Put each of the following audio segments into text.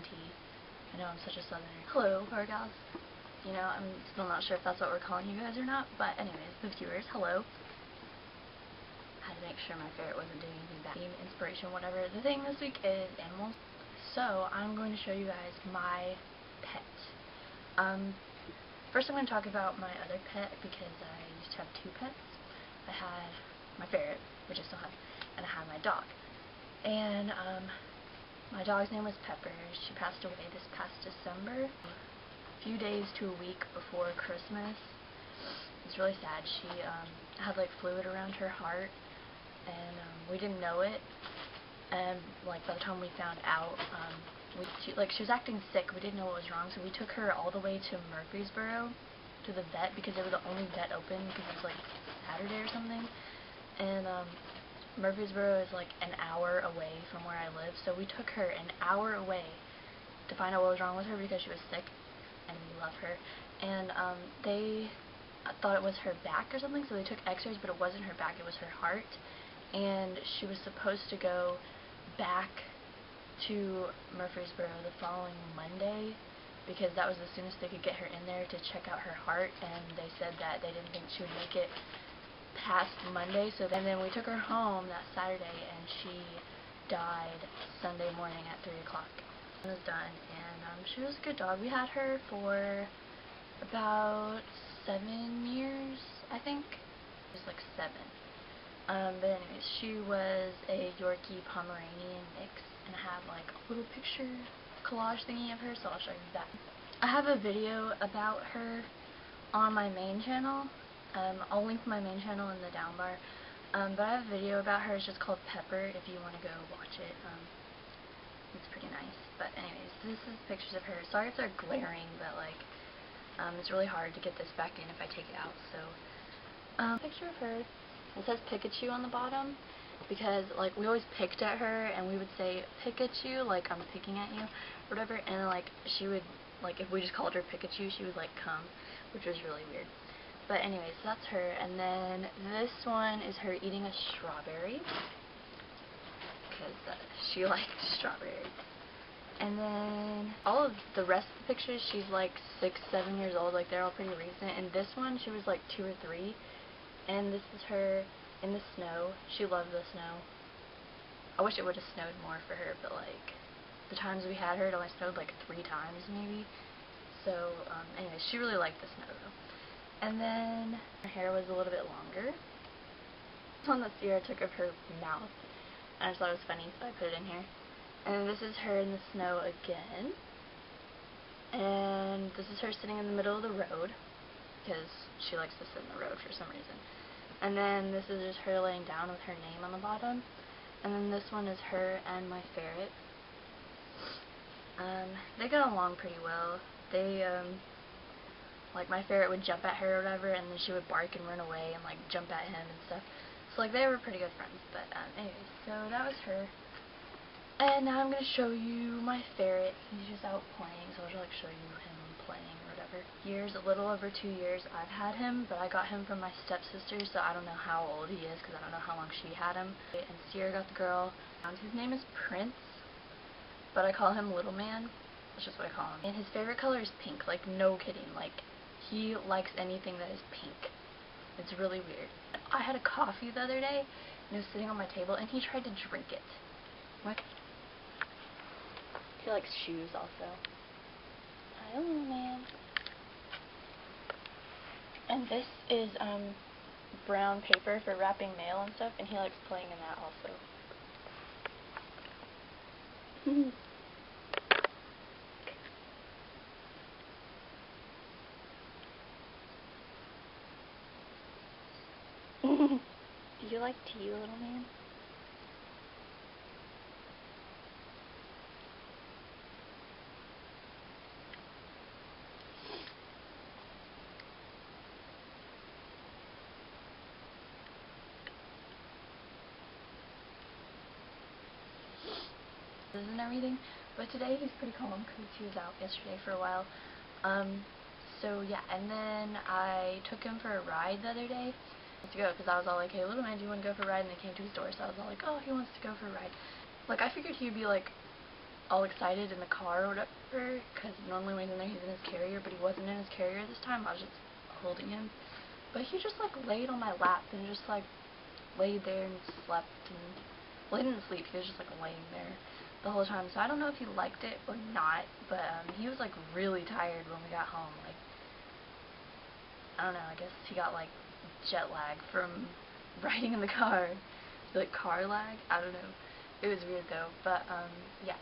tea. I know I'm such a southerner. Hello, bar gals. You know, I'm still not sure if that's what we're calling you guys or not, but anyways, the viewers, hello. Had to make sure my ferret wasn't doing anything bad. Inspiration, whatever. The thing this week is animals. So, I'm going to show you guys my pet. First I'm going to talk about my other pet because I used to have two pets. I had my ferret, which I still have, and I had my dog. And, my dog's name was Pepper. She passed away this past December, a few days to a week before Christmas. It's really sad. She had like fluid around her heart, and we didn't know it. And like by the time we found out, she was acting sick. We didn't know what was wrong, so we took her all the way to Murfreesboro to the vet because they were the only vet open because it was like Saturday or something. And Murfreesboro is like an hour away from where I live, so we took her an hour away to find out what was wrong with her because she was sick, and we love her. And they thought it was her back or something, so they took x-rays, but it wasn't her back, it was her heart. And she was supposed to go back to Murfreesboro the following Monday because that was the soonest they could get her in there to check out her heart, and they said that they didn't think she would make it past Monday. So then we took her home that Saturday, and she died Sunday morning at 3 o'clock. It was done, and she was a good dog. We had her for about 7 years, I think. It was like 7. But anyways, she was a Yorkie Pomeranian mix, and I have like a little picture collage thingy of her, so I'll show you that. I have a video about her on my main channel. I'll link my main channel in the down bar. But I have a video about her. It's just called Pepper if you want to go watch it. It's pretty nice. But anyways, this is pictures of her. Sorry if they're glaring, but like, it's really hard to get this back in if I take it out. So, picture of her. It says Pikachu on the bottom because like we always picked at her and we would say Pikachu, like I'm picking at you, or whatever. And like she would, like if we just called her Pikachu, she would like come, which was really weird. But anyways, so that's her, and then this one is her eating a strawberry, because she liked strawberries. And then all of the rest of the pictures, she's like 6, 7 years old, like they're all pretty recent. And this one, she was like 2 or 3, and this is her in the snow. She loved the snow. I wish it would have snowed more for her, but like, the times we had her, it only snowed like 3 times maybe. So, anyways, she really liked the snow though. And then her hair was a little bit longer. This one that Sierra took of her mouth, and I just thought it was funny, so I put it in here. And this is her in the snow again. And this is her sitting in the middle of the road, because she likes to sit in the road for some reason. And then this is just her laying down with her name on the bottom. And then this one is her and my ferret. They got along pretty well. They, like my ferret would jump at her or whatever, and then she would bark and run away and like jump at him and stuff. So like they were pretty good friends. But anyways, so that was her. And now I'm gonna show you my ferret. He's just out playing, so I'll just like show you him playing or whatever. A little over 2 years I've had him, but I got him from my stepsister, so I don't know how old he is because I don't know how long she had him. And Sierra got the girl. His name is Prince, but I call him Little Man. That's just what I call him. And his favorite color is pink. Like no kidding. Like he likes anything that is pink. It's really weird. I had a coffee the other day, and it was sitting on my table, and he tried to drink it. What? He likes shoes also. Hi, Little Man. And this is brown paper for wrapping mail and stuff, and he likes playing in that also. Do you like tea, Little Man? And everything, but today he's pretty calm because he was out yesterday for a while. So yeah, and then I took him for a ride the other day to go because I was all like, hey, Little Man, do you want to go for a ride? And they came to his door, so I was all like, oh, he wants to go for a ride. Like, I figured he would be like all excited in the car or whatever, because normally when he's in there he's in his carrier, but he wasn't in his carrier this time. I was just holding him. But he just like laid on my lap and just like laid there and slept, and well, he didn't sleep, he was just like laying there the whole time. So I don't know if he liked it or not, but he was like really tired when we got home. Like, I don't know, I guess he got like jet lag from riding in the car. Like car lag? I don't know. It was weird though, but yeah.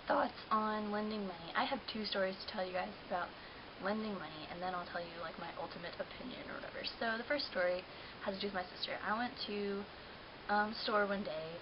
Thoughts on lending money. I have two stories to tell you guys about lending money, and then I'll tell you like my ultimate opinion or whatever. So the first story has to do with my sister. I went to store one day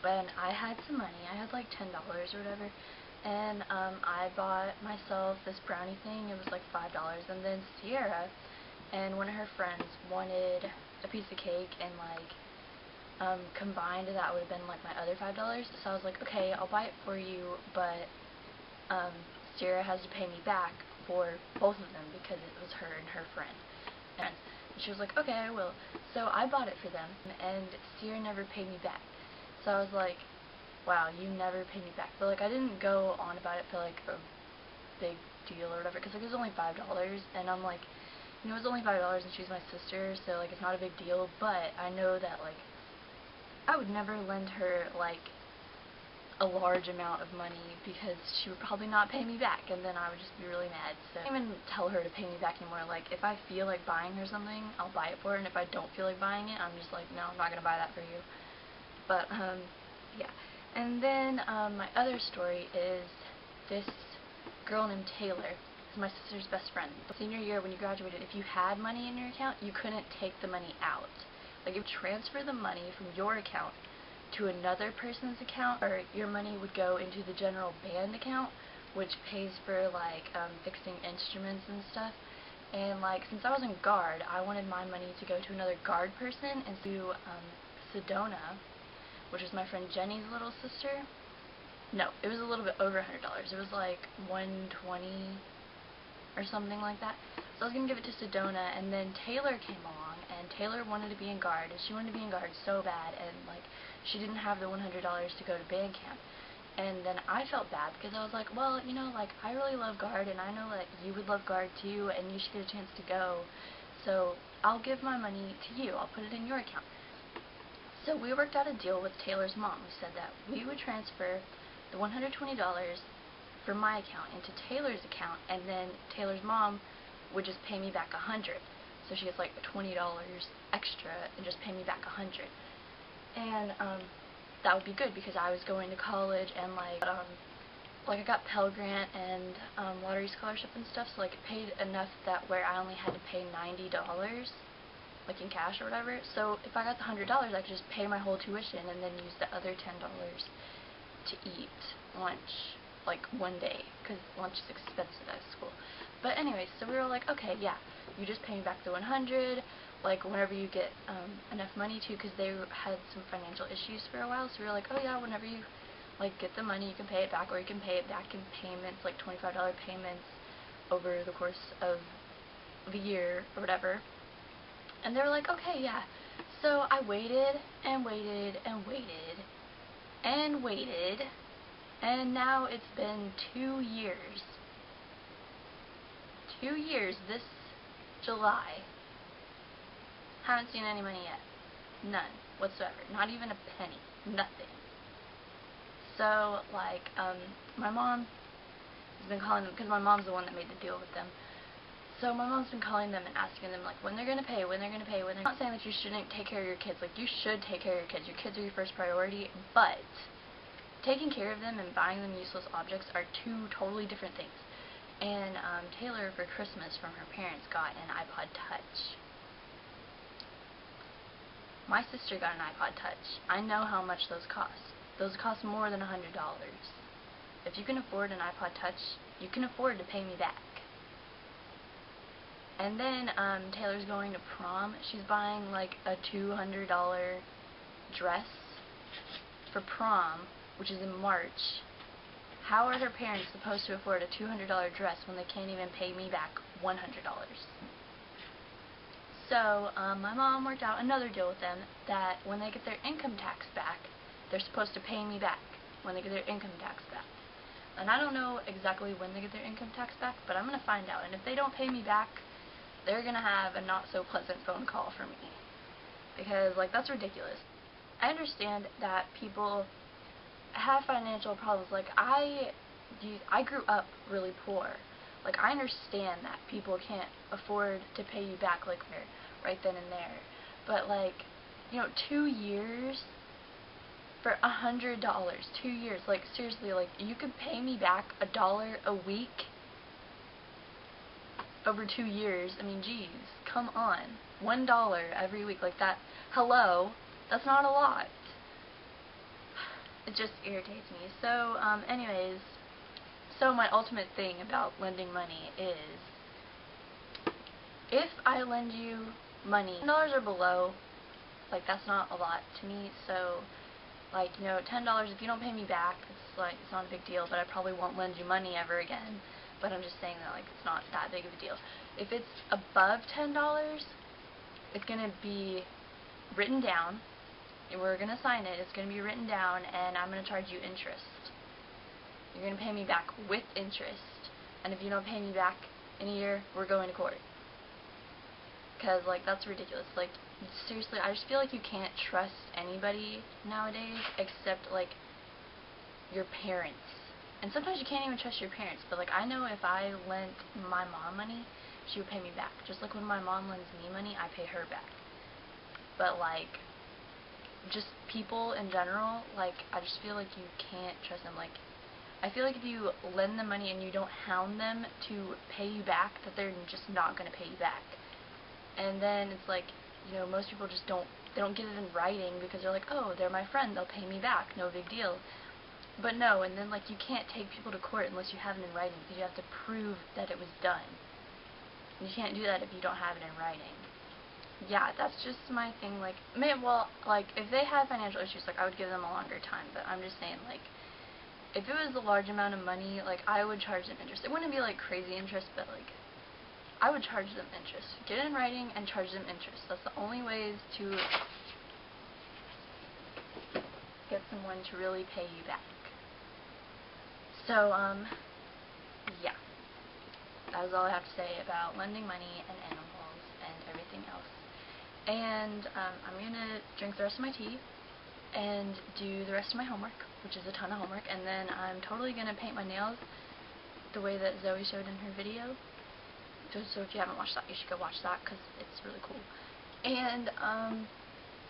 and I had some money. I had like $10 or whatever, and I bought myself this brownie thing. It was like $5, and then Sierra and one of her friends wanted a piece of cake, and like combined that would have been like my other $5. So I was like, okay, I'll buy it for you, but Sierra has to pay me back for both of them because it was her and her friend. And she was like, okay, I will. So I bought it for them, and Sierra never paid me back. So I was like, wow, you never paid me back. But like I didn't go on about it for like a big deal or whatever, because like it was only $5, and I'm like, you know, it was only $5 and she's my sister, so like it's not a big deal. But I know that like I would never lend her like a large amount of money because she would probably not pay me back, and then I would just be really mad. So I don't even tell her to pay me back anymore. Like if I feel like buying her something, I'll buy it for her, and if I don't feel like buying it, I'm just like, no, I'm not gonna buy that for you. But yeah. And then my other story is this girl named Taylor. Is my sister's best friend. Senior year, when you graduated, if you had money in your account, you couldn't take the money out. Like, you transfer the money from your account to another person's account, or your money would go into the general band account, which pays for like fixing instruments and stuff. And like, since I was in guard, I wanted my money to go to another guard person, and to Sedona, which is my friend Jenny's little sister. No, it was a little bit over $100. It was like $120 or something like that. So I was going to give it to Sedona, and then Taylor came along, and Taylor wanted to be in guard, and she wanted to be in guard so bad, and like she didn't have the $100 to go to band camp. And then I felt bad because I was like, well, you know, like I really love guard, and I know that you would love guard too, and you should get a chance to go. So I'll give my money to you. I'll put it in your account. So we worked out a deal with Taylor's mom. We said that we would transfer the $120 from my account into Taylor's account, and then Taylor's mom would just pay me back $100. So she gets like $20 extra and just pay me back $100. And that would be good because I was going to college, and like I got Pell Grant and lottery scholarship and stuff, so like it paid enough that where I only had to pay $90 like in cash or whatever. So if I got the $100, I could just pay my whole tuition and then use the other $10 to eat lunch like one day, because lunch is expensive at school. But anyways, so we were like, okay, yeah, you just pay me back the 100 like whenever you get enough money to, because they had some financial issues for a while. So we were like, oh yeah, whenever you like get the money, you can pay it back, or you can pay it back in payments, like $25 payments over the course of the year or whatever. And they were like, okay, yeah. So I waited and waited and waited and waited, and now it's been 2 years. 2 years this July. Haven't seen any money yet. None whatsoever. Not even a penny. Nothing. So, like, my mom has been calling them, because my mom's the one that made the deal with them. So my mom's been calling them and asking them, like, when they're going to pay, when they're going to pay, when they're... I'm not saying that you shouldn't take care of your kids. Like, you should take care of your kids. Your kids are your first priority. But taking care of them and buying them useless objects are two totally different things. And Taylor, for Christmas from her parents, got an iPod Touch. My sister got an iPod Touch. I know how much those cost. Those cost more than $100. If you can afford an iPod Touch, you can afford to pay me back. And then Taylor's going to prom. She's buying like a $200 dress for prom, which is in March. How are her parents supposed to afford a $200 dress when they can't even pay me back $100? So, my mom worked out another deal with them that when they get their income tax back, they're supposed to pay me back when they get their income tax back. And I don't know exactly when they get their income tax back, but I'm going to find out. And if they don't pay me back, they're going to have a not-so-pleasant phone call from me. Because, like, that's ridiculous. I understand that people have financial problems. Like, I grew up really poor. Like, I understand that people can't afford to pay you back, like, right then and there. But, like, 2 years for $100, 2 years. Like, seriously, like, you could pay me back $1 a week over 2 years. I mean, geez, come on. $1 every week, like that. Hello, that's not a lot. It just irritates me. So, anyways, so my ultimate thing about lending money is, if I lend you money, $10 or below, like, that's not a lot to me. So, like, $10, if you don't pay me back, it's not a big deal, but I probably won't lend you money ever again. But I'm just saying that, like, it's not that big of a deal. If it's above $10, it's going to be written down, and we're going to sign it. It's going to be written down, and I'm going to charge you interest. You're going to pay me back with interest, and if you don't pay me back in a year, we're going to court. Because, like, that's ridiculous. Like, seriously, I just feel like you can't trust anybody nowadays except, like, your parents. And sometimes you can't even trust your parents, but, like, I know if I lent my mom money, she would pay me back. Just like when my mom lends me money, I pay her back. But, like, just people in general, like, I just feel like you can't trust them. Like, I feel like if you lend them money and you don't hound them to pay you back, that they're just not going to pay you back. And then it's like, most people just don't get it in writing because they're like, oh, they're my friend, they'll pay me back, no big deal. But no, and then, like, you can't take people to court unless you have it in writing, because you have to prove that it was done. And you can't do that if you don't have it in writing. Yeah, that's just my thing. Like, if they had financial issues, like, I would give them a longer time, but I'm just saying, like, if it was a large amount of money, like, I would charge them interest. It wouldn't be, like, crazy interest, but, like, I would charge them interest. Get it in writing and charge them interest. That's the only ways to get someone to really pay you back. So, yeah. That was all I have to say about lending money and animals and everything else. And, I'm gonna drink the rest of my tea and do the rest of my homework, which is a ton of homework, and then I'm totally gonna paint my nails the way that Zoe showed in her video. So if you haven't watched that, you should go watch that, because it's really cool. And,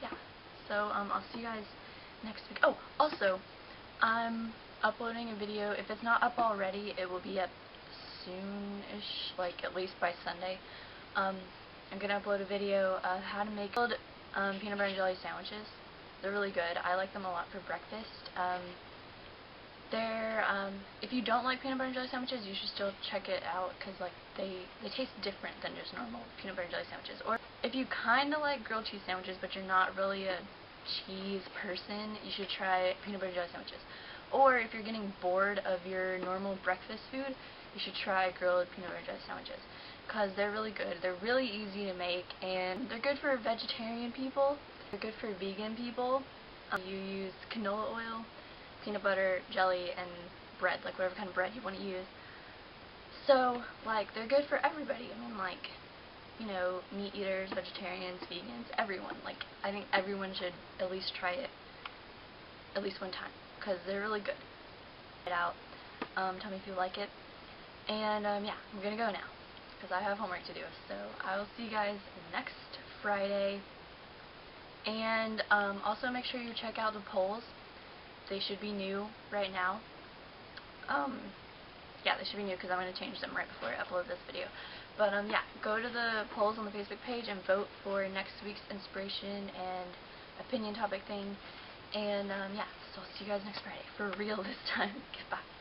yeah. So, I'll see you guys next week. Oh, also, I'm uploading a video. If it's not up already, it will be up soon-ish, like, at least by Sunday. I'm gonna upload a video of how to make peanut butter and jelly sandwiches. They're really good. I like them a lot for breakfast. If you don't like peanut butter and jelly sandwiches, you should still check it out, because, like, they taste different than just normal peanut butter and jelly sandwiches. Or if you kind of like grilled cheese sandwiches, but you're not really a cheese person, you should try peanut butter and jelly sandwiches. Or if you're getting bored of your normal breakfast food, you should try grilled peanut butter and jelly sandwiches, because they're really good. They're really easy to make, and they're good for vegetarian people. They're good for vegan people. You use canola oil, peanut butter, jelly, and bread, like whatever kind of bread you want to use. So, like, they're good for everybody. I mean, like, meat eaters, vegetarians, vegans, everyone. Like, I think everyone should at least try it at least one time, because they're really good. Try it out. Tell me if you like it. And, yeah, I'm gonna go now, because I have homework to do. So, I will see you guys next Friday. And, also make sure you check out the polls. They should be new right now. Yeah, they should be new, because I'm going to change them right before I upload this video. But, yeah, go to the polls on the Facebook page and vote for next week's inspiration and opinion topic thing. And, yeah, so I'll see you guys next Friday. For real this time. Goodbye.